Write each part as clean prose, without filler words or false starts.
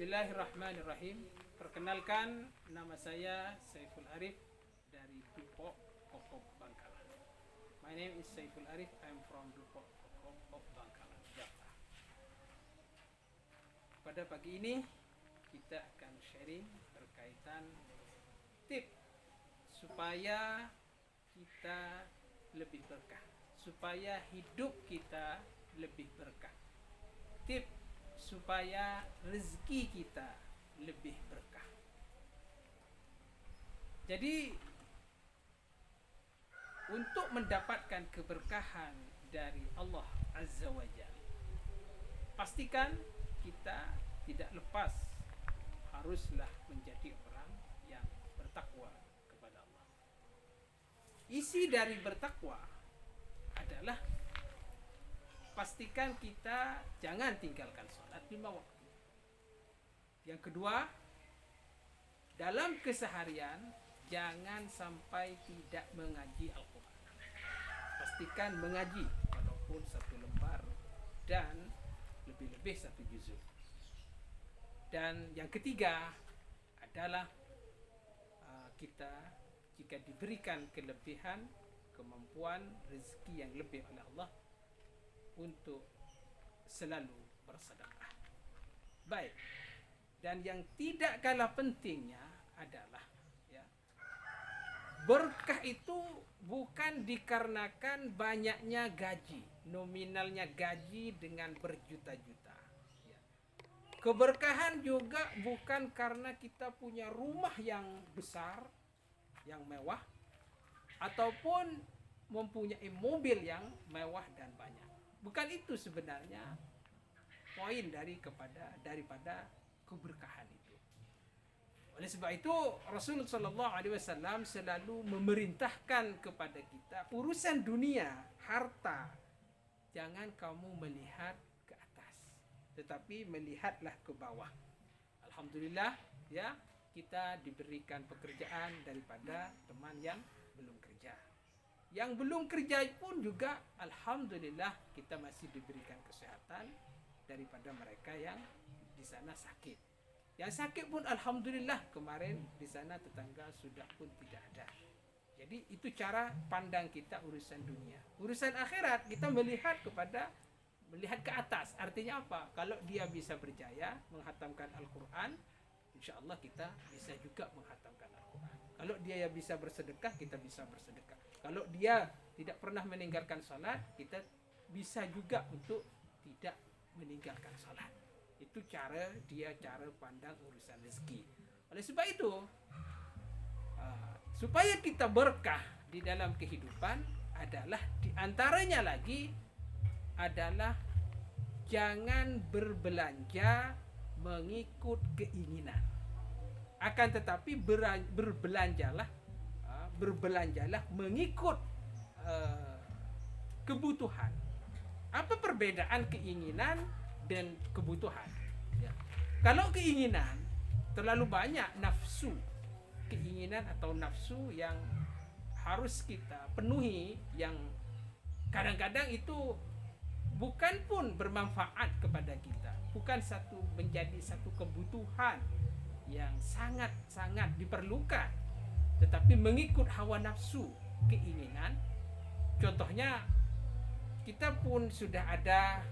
Bismillahirrahmanirrahim. Perkenalkan, nama saya Saiful Arif dari Dupok Kokop Bangkalan. My name is Saiful Arif. I'm from Dupok Kokop Bangkalan, Jakarta. Pada pagi ini kita akan sharing berkaitan tips supaya kita lebih berkah, supaya hidup kita lebih berkah. Tips supaya rezeki kita lebih berkah. Jadi untuk mendapatkan keberkahan dari Allah Azza wa Jalla, pastikan kita tidak lepas, haruslah menjadi orang yang bertakwa kepada Allah. Isi dari bertakwa adalah pastikan kita jangan tinggalkan sholat 5 waktu. Yang kedua, dalam keseharian jangan sampai tidak mengaji Al-Quran. Pastikan mengaji walaupun 1 lembar dan lebih-lebih 1 juzuk. Dan yang ketiga adalah kita jika diberikan kelebihan, kemampuan, rezeki yang lebih oleh Allah, untuk selalu bersedekah. Baik. Dan yang tidak kalah pentingnya adalah berkah itu bukan dikarenakan banyaknya gaji, nominalnya gaji dengan berjuta-juta. Keberkahan juga bukan karena kita punya rumah yang besar, yang mewah, ataupun mempunyai mobil yang mewah dan banyak. Bukan itu sebenarnya poin daripada keberkahan itu. Oleh sebab itu Rasulullah SAW selalu memerintahkan kepada kita, urusan dunia, harta, jangan kamu melihat ke atas, tetapi melihatlah ke bawah. Alhamdulillah kita diberikan pekerjaan daripada teman yang belum kerja. Yang belum kerja pun juga alhamdulillah kita masih diberikan kesehatan daripada mereka yang di sana sakit. Yang sakit pun alhamdulillah kemarin di sana tetangga sudah pun tidak ada. Jadi itu cara pandang kita urusan dunia. Urusan akhirat kita melihat ke atas. Artinya apa? Kalau dia bisa berjaya menghatamkan Al-Quran, insya Allah kita bisa juga menghatamkan Al-Quran. Kalau dia bisa bersedekah, kita bisa bersedekah. Kalau dia tidak pernah meninggalkan salat, kita bisa juga untuk tidak meninggalkan salat. Itu cara pandang urusan rezeki. Oleh sebab itu, supaya kita berkah di dalam kehidupan adalah diantaranya lagi adalah jangan berbelanja mengikut keinginan. Akan tetapi berbelanjalah mengikut kebutuhan. Apa perbedaan keinginan dan kebutuhan? Kalau keinginan terlalu banyak nafsu, keinginan atau nafsu yang harus kita penuhi, yang kadang-kadang itu bukan pun bermanfaat kepada kita, bukan menjadi satu kebutuhan yang sangat-sangat diperlukan, tetapi mengikut hawa nafsu, keinginan. Contohnya, kita pun sudah ada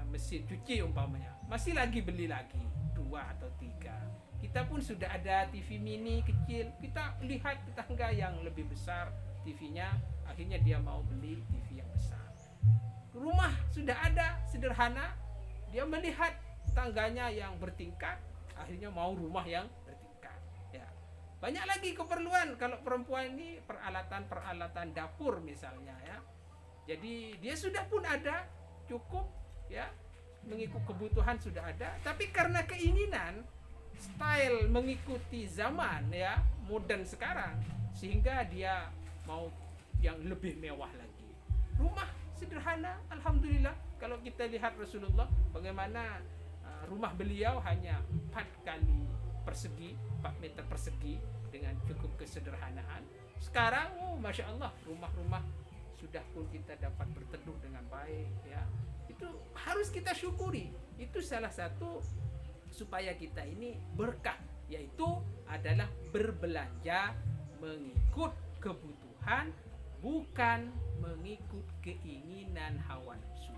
mesin cuci umpamanya, masih lagi beli lagi 2 atau 3. Kita pun sudah ada TV mini kecil, kita lihat tetangga yang lebih besar TV-nya, akhirnya dia mau beli TV yang besar. Rumah sudah ada sederhana, dia melihat tetangganya yang bertingkat, akhirnya mau rumah yang bertingkat. Banyak lagi keperluan. Kalau perempuan ini peralatan dapur misalnya Jadi dia sudah pun ada cukup mengikut kebutuhan sudah ada, tapi karena keinginan style mengikuti zaman modern sekarang, sehingga dia mau yang lebih mewah lagi. Rumah sederhana, alhamdulillah. Kalau kita lihat Rasulullah, bagaimana rumah beliau hanya 4 meter persegi dengan cukup kesederhanaan. Sekarang Masya Allah, rumah-rumah sudah pun kita dapat berteduh dengan baik Itu harus kita syukuri. Itu salah satu supaya kita ini berkah, yaitu adalah berbelanja mengikut kebutuhan, bukan mengikut keinginan hawa nafsu.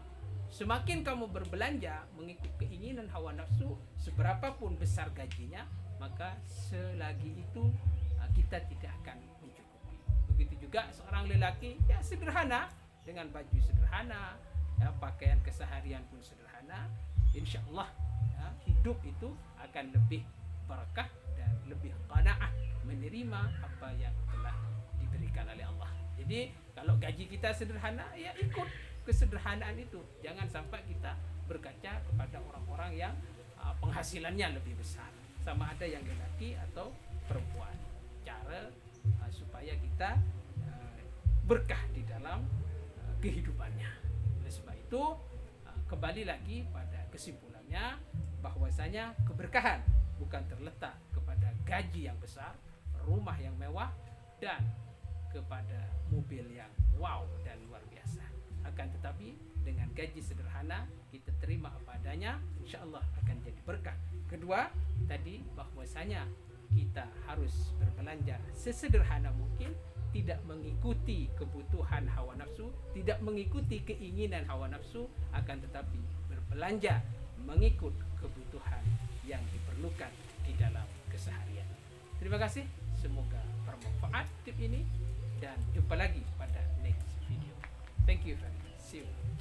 Semakin kamu berbelanja mengikut keinginan hawa nafsu, seberapapun besar gajinya, maka selagi itu kita tidak akan mencukupi. Begitu juga seorang lelaki ya sederhana, dengan baju sederhana, ya, pakaian keseharian pun sederhana, insya Allah ya, hidup itu akan lebih barakah dan lebih qanaah menerima apa yang telah diberikan oleh Allah. Jadi kalau gaji kita sederhana, ya ikut kesederhanaan itu. Jangan sampai kita berkaca kepada orang-orang yang penghasilannya lebih besar, sama ada yang lelaki atau perempuan. Cara supaya kita berkah di dalam kehidupannya. Oleh sebab itu kembali lagi pada kesimpulannya, bahwasanya keberkahan bukan terletak kepada gaji yang besar, rumah yang mewah, dan kepada mobil yang wow dan luar biasa. Akan tetapi dengan gaji sederhana, kita terima apa adanya, insya Allah akan jadi berkah. Kedua, tadi bahwasanya kita harus berbelanja sesederhana mungkin, tidak mengikuti kebutuhan hawa nafsu, tidak mengikuti keinginan hawa nafsu, akan tetapi berbelanja mengikut kebutuhan yang diperlukan di dalam keseharian. Terima kasih, semoga bermanfaat tip ini, dan jumpa lagi pada next video. Thank you friends. See you.